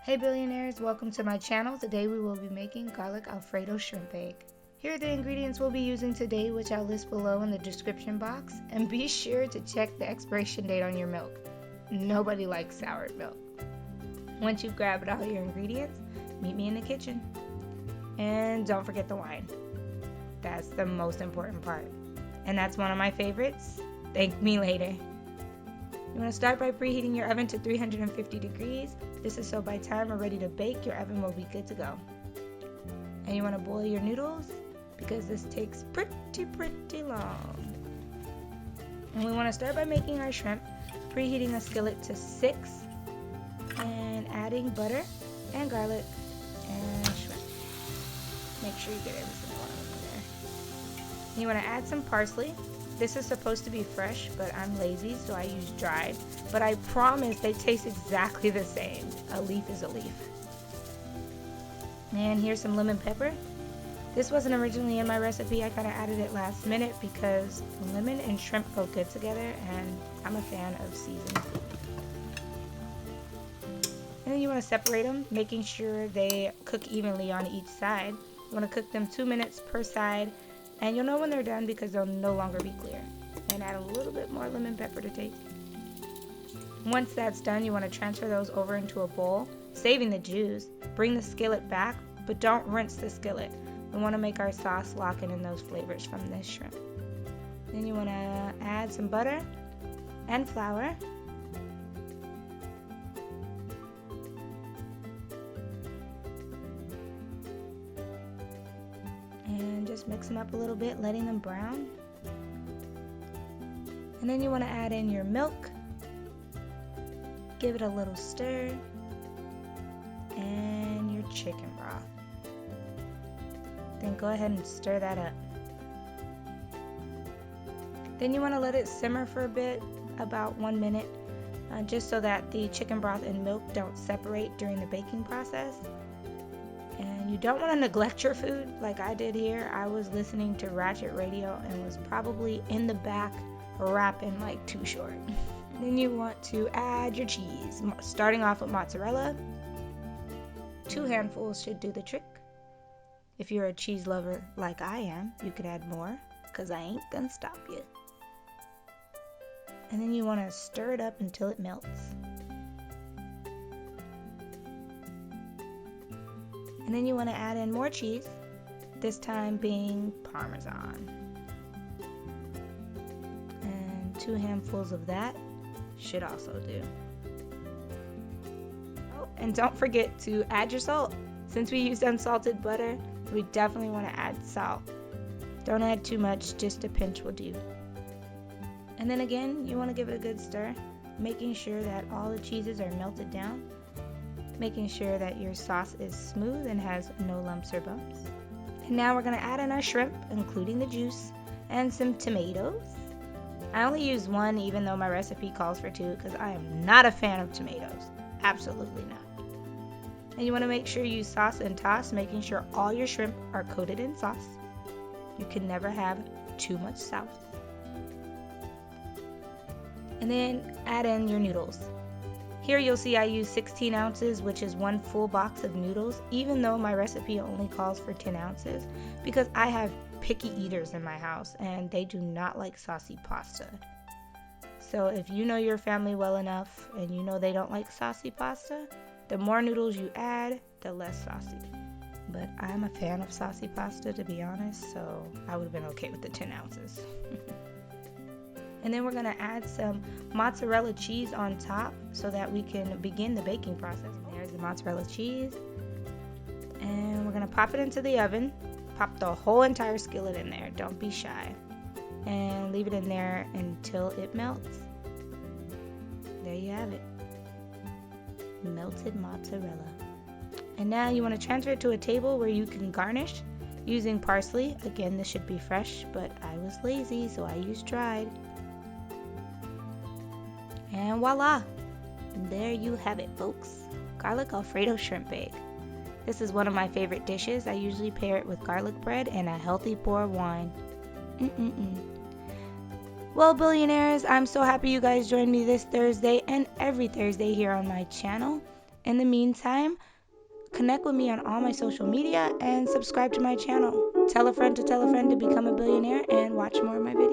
Hey billionaires, welcome to my channel. Today we will be making garlic Alfredo shrimp egg. Here are the ingredients we'll be using today, which I'll list below in the description box, and be sure to check the expiration date on your milk. Nobody likes soured milk. Once you've grabbed all your ingredients, meet me in the kitchen. And don't forget the wine. That's the most important part. And that's one of my favorites. Thank me later. You want to start by preheating your oven to 350 degrees. This is so by the time we're ready to bake, your oven will be good to go. And you want to boil your noodles because this takes pretty long. And we want to start by making our shrimp, preheating a skillet to 6 and adding butter and garlic and shrimp. Make sure you get every single one of them in there. You want to add some parsley. This is supposed to be fresh, but I'm lazy, so I use dried. But I promise they taste exactly the same. A leaf is a leaf. And here's some lemon pepper. This wasn't originally in my recipe. I kind of added it last minute because lemon and shrimp go good together, and I'm a fan of seasoned food. And then you want to separate them, making sure they cook evenly on each side. You want to cook them 2 minutes per side. And you'll know when they're done because they'll no longer be clear. And add a little bit more lemon pepper to taste. Once that's done, you want to transfer those over into a bowl, saving the juice. Bring the skillet back, but don't rinse the skillet. We want to make our sauce locking in those flavors from this shrimp. Then you want to add some butter and flour. And just mix them up a little bit, letting them brown. And then you want to add in your milk. Give it a little stir. And your chicken broth. Then go ahead and stir that up. Then you want to let it simmer for a bit, about 1 minute, just so that the chicken broth and milk don't separate during the baking process. And you don't want to neglect your food like I did here. I was listening to Ratchet Radio and was probably in the back rapping like Too Short. Then you want to add your cheese, starting off with mozzarella. 2 handfuls should do the trick. If you're a cheese lover like I am, you could add more, because I ain't gonna stop you. And then you want to stir it up until it melts. And then you want to add in more cheese, this time being Parmesan. And 2 handfuls of that should also do. Oh, and don't forget to add your salt. Since we used unsalted butter, we definitely want to add salt. Don't add too much, just a pinch will do. And then again, you want to give it a good stir, making sure that all the cheeses are melted down. Making sure that your sauce is smooth and has no lumps or bumps. And now we're going to add in our shrimp, including the juice, and some tomatoes. I only use 1 even though my recipe calls for 2 because I am not a fan of tomatoes. Absolutely not. And you want to make sure you sauce and toss, making sure all your shrimp are coated in sauce. You can never have too much sauce. And then add in your noodles. Here you'll see I use 16 ounces, which is 1 full box of noodles, even though my recipe only calls for 10 ounces, because I have picky eaters in my house and they do not like saucy pasta. So if you know your family well enough and you know they don't like saucy pasta, the more noodles you add, the less saucy. But I'm a fan of saucy pasta, to be honest, so I would have been okay with the 10 ounces. And then we're going to add some mozzarella cheese on top so that we can begin the baking process. There's the mozzarella cheese. And we're going to pop it into the oven. Pop the whole entire skillet in there. Don't be shy. And leave it in there until it melts. There you have it. Melted mozzarella. And now you want to transfer it to a table where you can garnish using parsley. Again, this should be fresh, but I was lazy, so I used dried. And voila! There you have it, folks. Garlic Alfredo shrimp egg. This is one of my favorite dishes. I usually pair it with garlic bread and a healthy pour of wine. Well, billionaires, I'm so happy you guys joined me this Thursday and every Thursday here on my channel. In the meantime, connect with me on all my social media and subscribe to my channel. Tell a friend to become a billionaire and watch more of my videos.